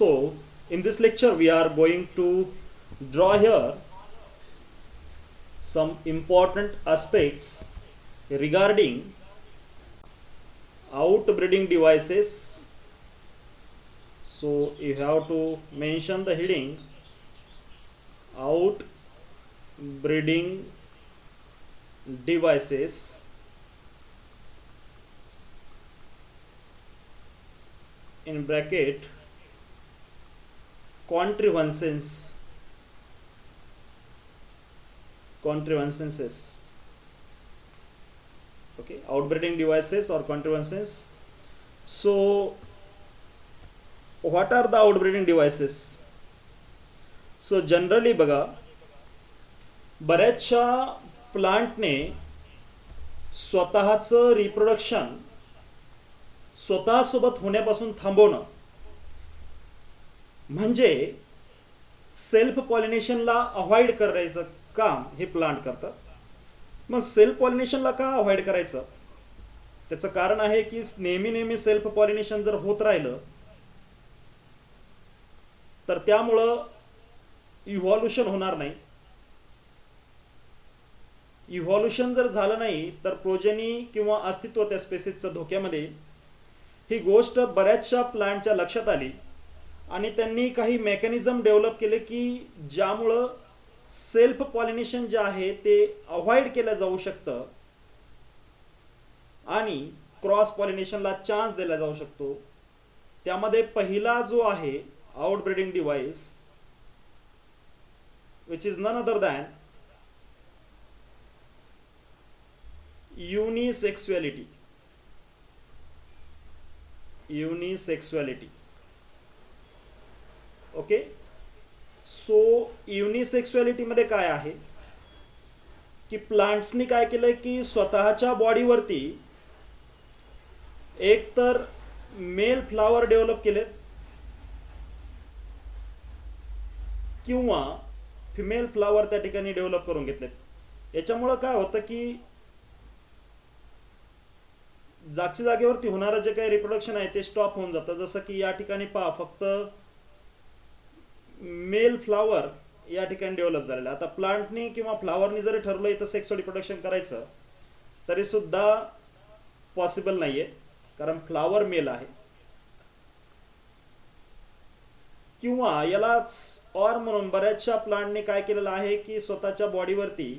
So, in this lecture, we are going to draw here some important aspects regarding outbreeding devices. So, you have to mention the heading outbreeding devices in bracket contrivances. Okay, outbreeding devices or contrivances. So what are the outbreeding devices? So generally बघा बऱ्याचशा प्लांटने स्वतःचं reproduction स्वतःसोबत होण्यापासून थांबवणं म्हणजे self पॉलिनेशनला avoid करायचं काम हे प्लांट करतात. मग सेल्फ पॉलिनेशनला का अवॉइड करायचं? त्याचं कारण आहे की नेहमी नेहमी सेल्फ पॉलिनेशन जर होत राहिलं तर त्यामुळं इव्हॉल्युशन होणार नाही. इव्हॉल्युशन जर झालं नाही तर प्रोजेनी किंवा अस्तित्व त्या स्पेसिसचं धोक्यामध्ये. ही गोष्ट बऱ्याचशा प्लांटच्या लक्षात आली आणि त्यांनी काही मेकॅनिझम डेव्हलप केले की ज्यामुळं सेल्फ पॉलिनेशन जे आहे ते अवॉइड केलं जाऊ शकतं आणि क्रॉस पॉलिनेशनला चान्स दिला जाऊ शकतो. त्यामध्ये पहिला जो आहे outbreeding device which is none other than unisexuality. Okay, so unisexuality मध्ये काय आहे की प्लांट्सनी काय केलंय की स्वतःच्या बॉडीवरती एक तर मेल फ्लावर डेव्हलप केलेत किंवा फिमेल फ्लावर त्या ठिकाणी डेव्हलप करून घेतलेत. याच्यामुळं काय होतं की जागच्या जागेवरती होणारं जे काही रिप्रोडक्शन आहे ते स्टॉप होऊन जातं. जसं की या ठिकाणी पहा फक्त मेल फ्लावर या ठिकाणी डेव्हलप झालेला. आता प्लांटनी किंवा फ्लावरनी जरी ठरवलं इथं सेक्सुअल रिप्रोडक्शन करायचं तरी सुद्धा पॉसिबल नाहीये कारण फ्लावर मेल आहे. किंवा यालाच और म्हणून बऱ्याचशा प्लांटने काय केलेलं आहे की स्वतःच्या बॉडीवरती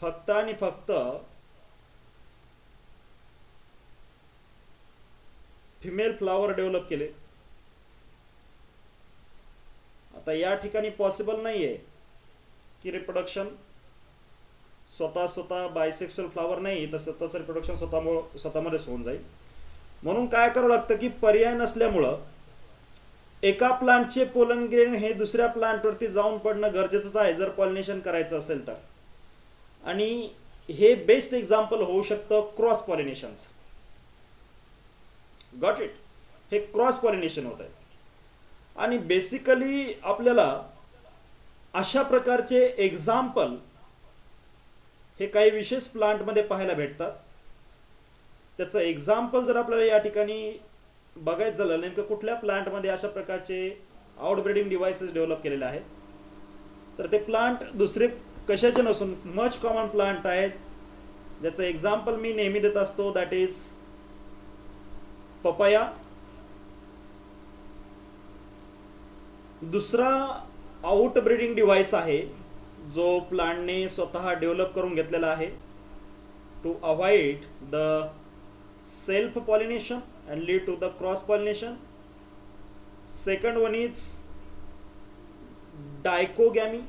फक्त आणि फक्त फिमेल फ्लावर डेव्हलप केले. आता या ठिकाणी पॉसिबल नाहीये की रिप्रोडक्शन स्वतः बायसेक्सुअल फ्लावर नाही तर स्वतःचं रिप्रोडक्शन स्वतःमध्येच होऊन जाईल. म्हणून काय करावं लागतं की पर्याय नसल्यामुळं एका प्लांटचे पोलन ग्रेन हे दुसऱ्या प्लांटवरती जाऊन पडणं गरजेचंच आहे जर पॉलिनेशन करायचं असेल तर. आणि हे बेस्ट एक्झाम्पल होऊ शकतं क्रॉस पॉलिनेशनचं. Got it? हे क्रॉस पॉलिनेशन होत आहे आणि बेसिकली आपल्याला अशा प्रकारचे एक्झाम्पल हे काही विशेष प्लांटमध्ये पाहायला भेटतात. त्याचं एक्झाम्पल जर आपल्याला या ठिकाणी बघायचं झालं नेमकं कुठल्या प्लांटमध्ये अशा प्रकारचे आउटब्रीडिंग डिव्हाइसेस डेव्हलप केलेले आहेत तर ते प्लांट दुसरे कशाचे नसून मच कॉमन प्लांट आहेत ज्याचं एक्झाम्पल मी नेहमी देत असतो, दॅट इज पपाया. दुसरा आउटब्रीडिंग डिव्हाइस आहे जो प्लांटने स्वतः डेव्हलप करून घेतलेला आहे to avoid the self pollination and lead to the cross pollination. Second one is dichogamy.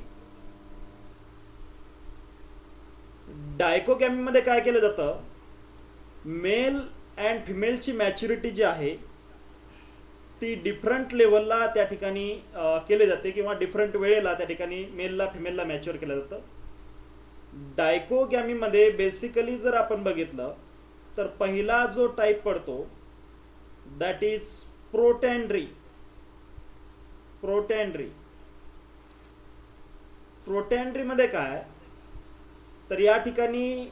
Dichogamy मध्ये काय केलं जातं, मेल अँड फिमेलची मॅच्युरिटी जी आहे ती डिफरंट लेवलला त्या ठिकाणी केले जाते किंवा डिफरंट वेळेला त्या ठिकाणी मेलला फिमेलला मॅच्युअर केलं जातं. डायकोगॅमी मध्ये बेसिकली जर आपण बघितलं तर पहिला जो टाइप पडतो दॅट इज प्रोटॅन्ड्री. प्रोटॅन्ड्री मध्ये काय तर या ठिकाणी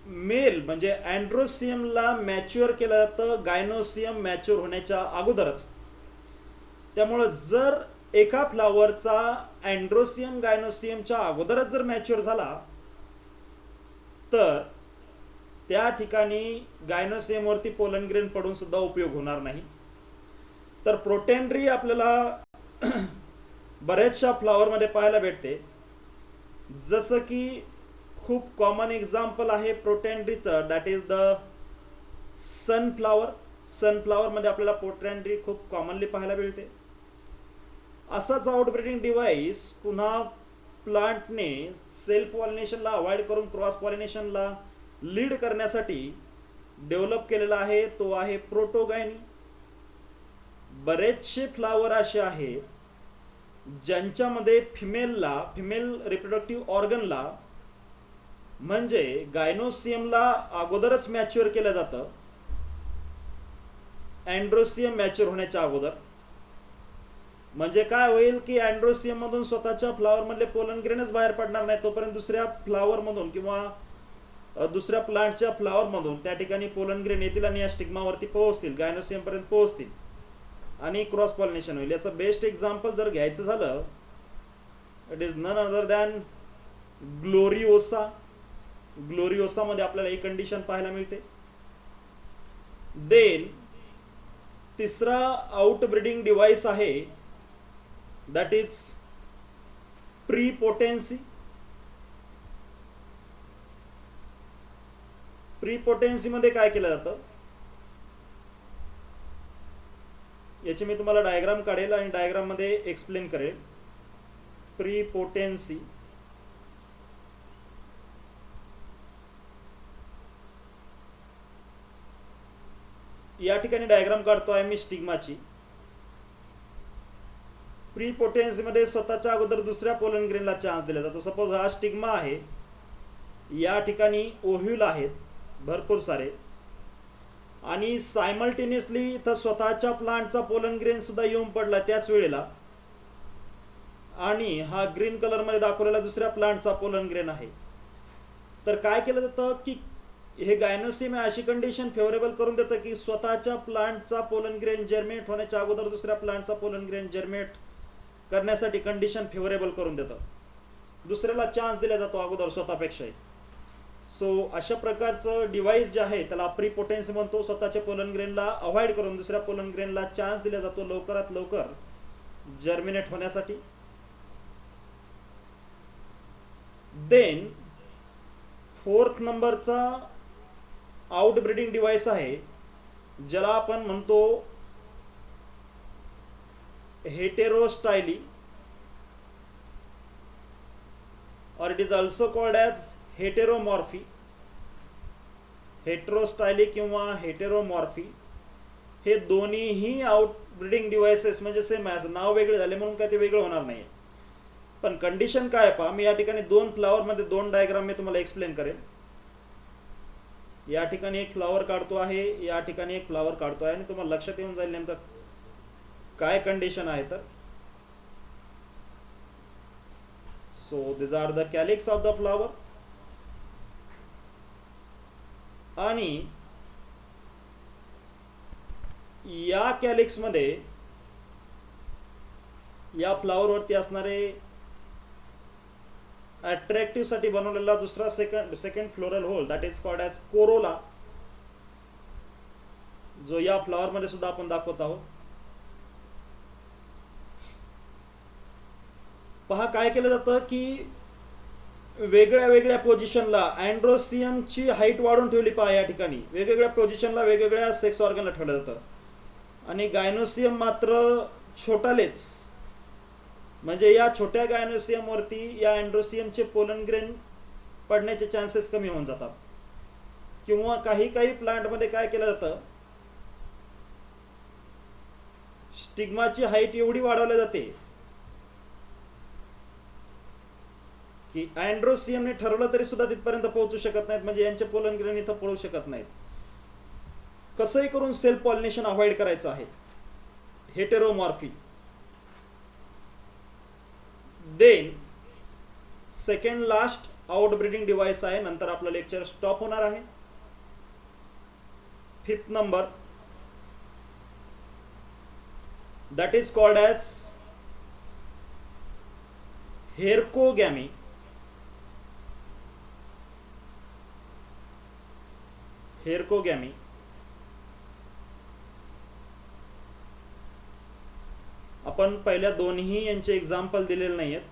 मेल म्हणजे अँड्रोसियमला मॅच्युअर केलं जातं गायनोसियम मॅच्युअर होण्याच्या अगोदरच. त्यामुळं जर एका फ्लावरचा अँड्रोसियम गायनोसियमच्या अगोदरच जर मॅच्युअर झाला तर त्या ठिकाणी गायनोसियमवरती पोलन ग्रेन पडून सुद्धा उपयोग होणार नाही. तर प्रोटेंड्री आपल्याला बऱ्याचशा फ्लावरमध्ये पाहायला भेटते. जसं की खूप कॉमन एक्झाम्पल आहे प्रोटेंड्रीचं, दॅट इज द सनफ्लावर. सनफ्लावरमध्ये आपल्याला प्रोटेंड्री खूप कॉमनली पाहायला मिळते. असाच आउटब्रीडिंग डिव्हाइस पुन्हा प्लांटने सेल्फ पॉलिनेशनला अवॉइड करून क्रॉस पॉलिनेशनला लीड करण्यासाठी डेव्हलप केलेला आहे, तो आहे प्रोटोगायनी. बरेचसे फ्लावर असे आहेत ज्यांच्यामध्ये फिमेल रिप्रोडक्टिव्ह ऑर्गनला म्हणजे गायनोसियमला अगोदरच मॅच्युअर केलं जातं, अँड्रोसियम मॅच्युअर होण्याच्या अगोदर. म्हणजे काय होईल की अँड्रोसियम मधून स्वतःच्या फ्लावर मधले पोलन ग्रेनच बाहेर पडणार नाही, तोपर्यंत दुसऱ्या फ्लावर मधून किंवा दुसऱ्या प्लांटच्या फ्लावर मधून त्या ठिकाणी पोलन ग्रेन येतील आणि या स्टिग्मावरती पोहोचतील, गायनोसियम पर्यंत पोहोचतील आणि क्रॉस पॉलिनेशन होईल. याचं बेस्ट एक्झाम्पल जर घ्यायचं झालं, it is none other than Gloriosa. Gloriosa मध्ये आपल्याला ही कंडिशन पाहायला मिळते. देन तिसरा आउट ब्रीडिंग डिव्हाइस आहे दॅट इज प्रीपोटेन्सी. प्रीपोटेन्सी मध्ये काय केलं जातं याची मी तुम्हाला डायग्राम काढेल आणि डायग्राम मध्ये एक्सप्लेन करेल. प्रीपोटेन्सी या ठिकाणी डायग्राम काढतो आहे मी स्टिग्माची. प्रीपोटेन्सी मध्ये स्वतःच्या अगोदर दुसऱ्या पोलन ग्रेनला चान्स दिला जातो. सपोज हा स्टिग्मा आहे, या ठिकाणी ओव्ह्यूल आहेत भरपूर सारे, आणि सायमल्टेनियसली इथं स्वतःच्या प्लांटचा पोलन ग्रेन सुद्धा येऊन पडला त्याच वेळेला, आणि हा ग्रीन कलर मध्ये दाखवलेला दुसऱ्या प्लांटचा पोलन ग्रेन आहे. तर काय केलं जातं की हे गायनोसियम अशी कंडिशन फेवरेबल करून देतं की स्वतःच्या प्लांटचा पोलन ग्रेन जर्मिनेट होण्याच्या अगोदर दुसऱ्या प्लांटचा पोलन ग्रेन जर्मिनेट करण्यासाठी कंडिशन फेवरेबल करून देतं. दुसऱ्याला चान्स दिला जातो अगोदर स्वतःपेक्षाही. सो अशा प्रकारचं डिव्हाइस जे आहे त्याला प्रीपोटेन्सी म्हणतो. स्वतःच्या पोलन ग्रेनला अवॉइड करून दुसऱ्या पोलन ग्रेनला चान्स दिला जातो लवकरात लवकर जर्मिनेट होण्यासाठी. देन फोर्थ नंबरचा आउट ब्रीडिंग डिव्हाइस आहे ज्याला आपण म्हणतो हेटेरोस्टायली, और it is also called as heteromorphy. Heterostyly किंवा हेटेरोमॉर्फी हे दोन्हीही आउट ब्रीडिंग डिव्हाइसेस म्हणजे सेम आहे. नाव वेगळे झाले म्हणून काय ते वेगळं होणार नाही. पण कंडिशन काय पहा, मी या ठिकाणी दोन फ्लावर मध्ये दोन डायग्राम मी तुम्हाला एक्सप्लेन करेन. या ठिकाणी एक फ्लावर काढतो आहे, या ठिकाणी एक फ्लावर काढतो आहे, आणि तुम्हाला लक्षात येऊन जाईल नेमकं काय कंडिशन आहे. तर so this are the calyx of the flower, आणि या कॅलिक्स मध्ये या फ्लावर वरती असणारे अट्रॅक्टिव्ह साठी बनवलेला दुसरा second floral whorl that is called as corolla, जो या फ्लावर मध्ये सुद्धा आपण दाखवत आहोत. पहा काय केलं जातं की वेगळ्या वेगळ्या पोझिशनला अँड्रोसियमची हाईट वाढून ठेवली. पहा या ठिकाणी वेगवेगळ्या पोझिशनला वेगवेगळ्या सेक्स ऑर्गनला ठेवलं जातं, आणि गायनोसियम मात्र छोटालेच. म्हणजे या छोट्या गायनोसियम वरती या अँड्रोसियमचे पोलन ग्रेन पडण्याचे चान्सेस कमी होऊन जातात. किंवा काही काही प्लांट मध्ये काय केलं जातं, स्टिग्माची हाईट एवढी वाढवली जाते की अँड्रोसियमने ठरवलं तरी सुद्धा तिथपर्यंत पोहोचू शकत नाहीत, म्हणजे यांचे पोलन ग्रेन इथं पळू शकत नाहीत. कसंही करून सेल्फ पॉलिनेशन अवॉइड करायचं आहे. Heteromorphy. Then second last outbreeding device आहे. नंतर आपलं लेक्चर स्टॉप होणार आहे. 5th number, that is called as hercogamy. hercogamy आपण पहिल्या दोन्ही यांचे एक्झाम्पल दिलेले नाही आहेत.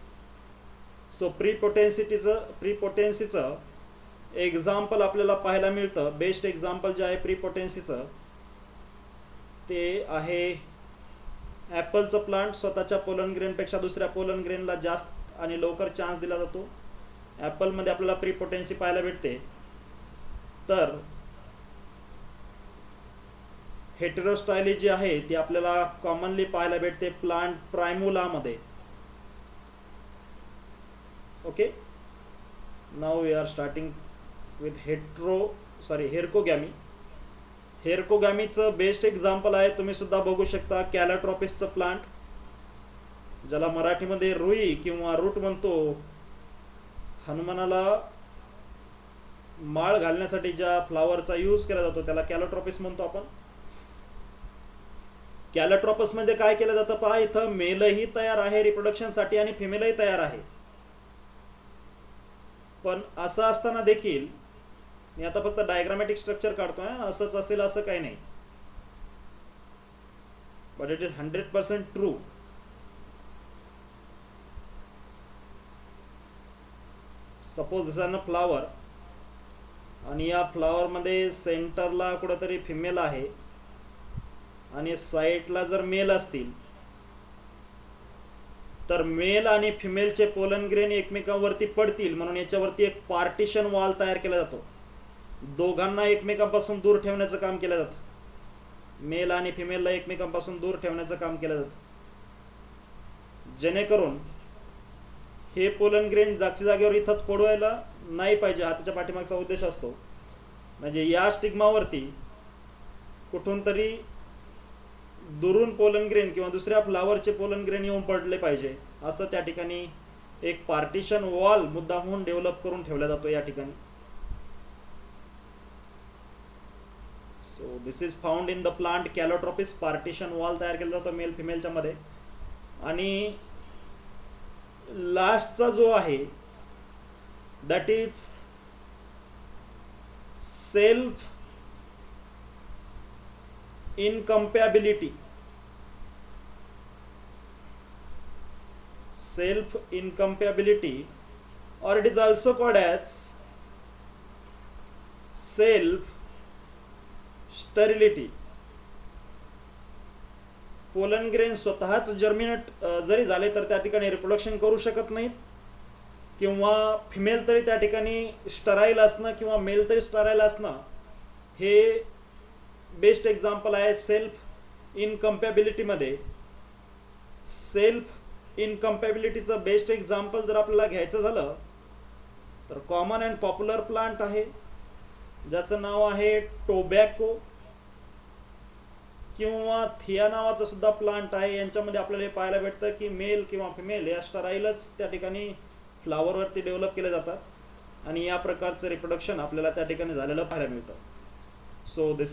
सो प्रीपोटेन्सीचं एक्झाम्पल आपल्याला पाहायला मिळतं. बेस्ट एक्झाम्पल जे आहे प्रीपोटेन्सीचं ते आहे ॲपलचं प्लांट. स्वतःच्या पोलन ग्रेनपेक्षा दुसऱ्या पोलन ग्रेनला जास्त आणि लवकर चान्स दिला जातो. ॲपलमध्ये आपल्याला प्रीपोटेन्सी पाहायला भेटते. तर हेटेरोस्टायली जी आहे ती आपल्याला कॉमनली पाहायला भेटते प्लांट प्रायमुलामध्ये. Okay, now we are starting with herkogamy. हेरकोगॅमीचं बेस्ट एक्झाम्पल आहे, तुम्ही सुद्धा बघू शकता, कॅलाट्रॉपिसचं प्लांट, ज्याला मराठीमध्ये रुई किंवा रूट म्हणतो. हनुमानाला माळ घालण्यासाठी ज्या फ्लावरचा यूज केला जातो त्याला कॅलाट्रॉपिस म्हणतो आपण. कॅलाट्रॉपस म्हणजे काय केलं जातं पहा, इथं मेलही तयार आहे रिप्रोडक्शनसाठी आणि फिमेलही तयार आहे. पण असं असताना देखील, मी आता फक्त डायग्रामॅटिक स्ट्रक्चर काढतोय, असंच असेल असं काही नाही, but it is 100% true. Suppose this a flower, आणि या फ्लावर मध्ये सेंटरला कुठेतरी फिमेल आहे आणि साईडला जर मेल असतील तर मेल आणि फिमेलचे पोलन ग्रेन एकमेकांवरती पडतील म्हणून याच्यावरती एक पार्टिशन वॉल तयार केला जातो. दोघांना एकमेकांपासून दूर ठेवण्याचं काम केलं जातं. मेल आणि फिमेलला एकमेकांपासून दूर ठेवण्याचं काम केलं जातं, जेणेकरून हे पोलन ग्रेन जागच्या जागेवर इथंच पडवायला नाही पाहिजे. हा त्याच्या पाठीमागचा उद्देश असतो. म्हणजे या स्टिग्मावरती कुठून तरी दुरून पोलन ग्रेन किंवा दुसऱ्या फ्लावरचे पोलन ग्रेन येऊन पडले पाहिजे, असं त्या ठिकाणी एक पार्टिशन वॉल मुद्दामहून डेव्हलप करून ठेवला जातो या ठिकाणी. So this is found in the plant Calotropis. Partition wall तयार केला जातो मेल फिमेलच्या मध्ये. आणि लास्टचा जो आहे that is self incompatibility. Self incompatibility, or it is also called as self sterility. Pollen grain स्वतःच जर्मिनेट जरी झाले तर त्या ठिकाणी रिप्रोडक्शन करू शकत नाहीत, किंवा फिमेल तरी त्या ठिकाणी स्टराईल असणं किंवा मेल तरी स्टराईल असणं हे बेस्ट एक्झाम्पल आहे सेल्फ इनकम्पॅबिलिटी मध्ये. सेल्फ इनकम्पॅबिलिटीचं बेस्ट एक्झाम्पल जर आपल्याला घ्यायचं झालं तर कॉमन अँड पॉप्युलर प्लांट आहे ज्याचं नाव आहे टोबॅको, किंवा थिया नावाचं सुद्धा प्लांट आहे. यांच्यामध्ये आपल्याला हे पाहायला भेटतं की मेल किंवा फिमेल या स्टराईलच त्या ठिकाणी फ्लावरवरती डेव्हलप केले जातात आणि या प्रकारचं रिप्रोडक्शन आपल्याला त्या ठिकाणी झालेलं पाहायला मिळतं. So this